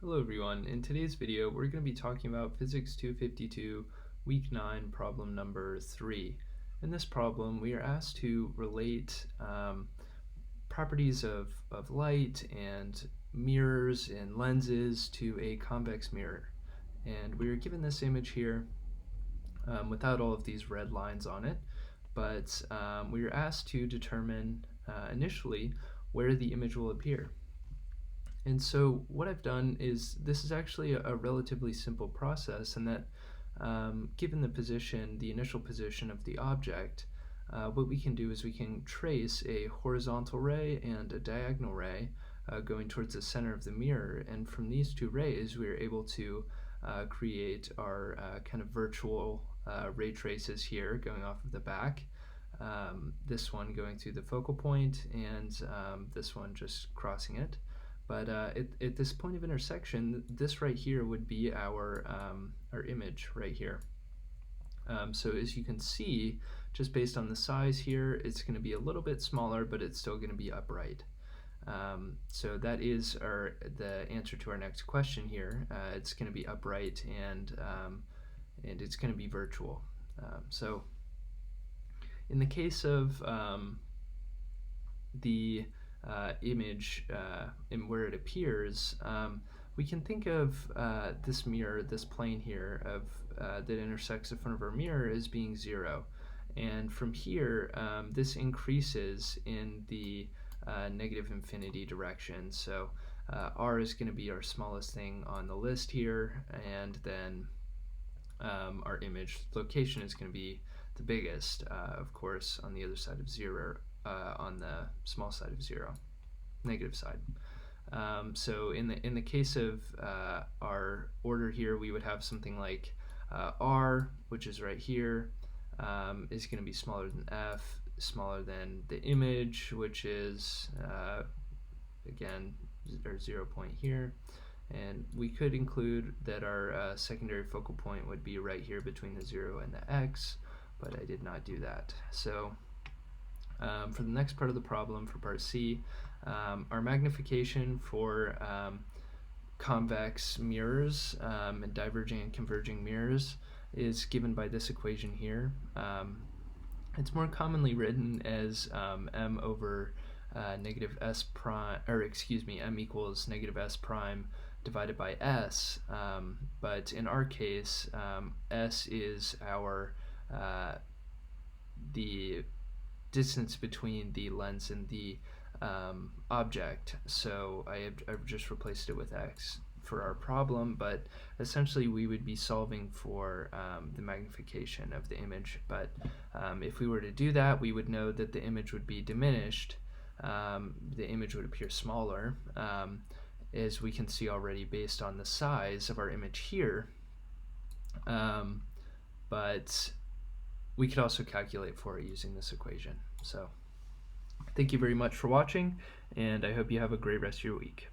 Hello everyone. In today's video we're going to be talking about Physics 252 Week 9 problem number 3. In this problem we are asked to relate properties of light and mirrors and lenses to a convex mirror. And we are given this image here without all of these red lines on it, but we are asked to determine initially where the image will appear. And so what I've done is, this is actually a relatively simple process in that given the initial position of the object, what we can do is we can trace a horizontal ray and a diagonal ray going towards the center of the mirror, and from these two rays we are able to create our kind of virtual ray traces here going off of the back. This one going through the focal point and this one just crossing it. But at this point of intersection, this right here would be our image right here. So as you can see, just based on the size here, it's going to be a little bit smaller, but it's still going to be upright. So that is the answer to our next question here. It's going to be upright and it's going to be virtual. So in the case of the image and where it appears, we can think of this mirror, this plane here of that intersects the front of our mirror as being 0, and from here this increases in the negative infinity direction. So r is going to be our smallest thing on the list here, and then our image location is going to be the biggest, of course, on the other side of 0. On the small side of 0, negative side. So in the case of our order here, we would have something like r, which is right here, is going to be smaller than f, smaller than the image, which is again our 0 point here. And we could include that our secondary focal point would be right here between the 0 and the x, but I did not do that. So for the next part of the problem, for part C, our magnification for convex mirrors and diverging and converging mirrors is given by this equation here. It's more commonly written as m over negative s prime, or excuse me, m equals negative s prime divided by s, but in our case s is our the distance between the lens and the object, so I've just replaced it with x for our problem, but essentially we would be solving for the magnification of the image. But if we were to do that, we would know that the image would be diminished, the image would appear smaller, as we can see already based on the size of our image here, but we could also calculate for it using this equation. So thank you very much for watching, and I hope you have a great rest of your week.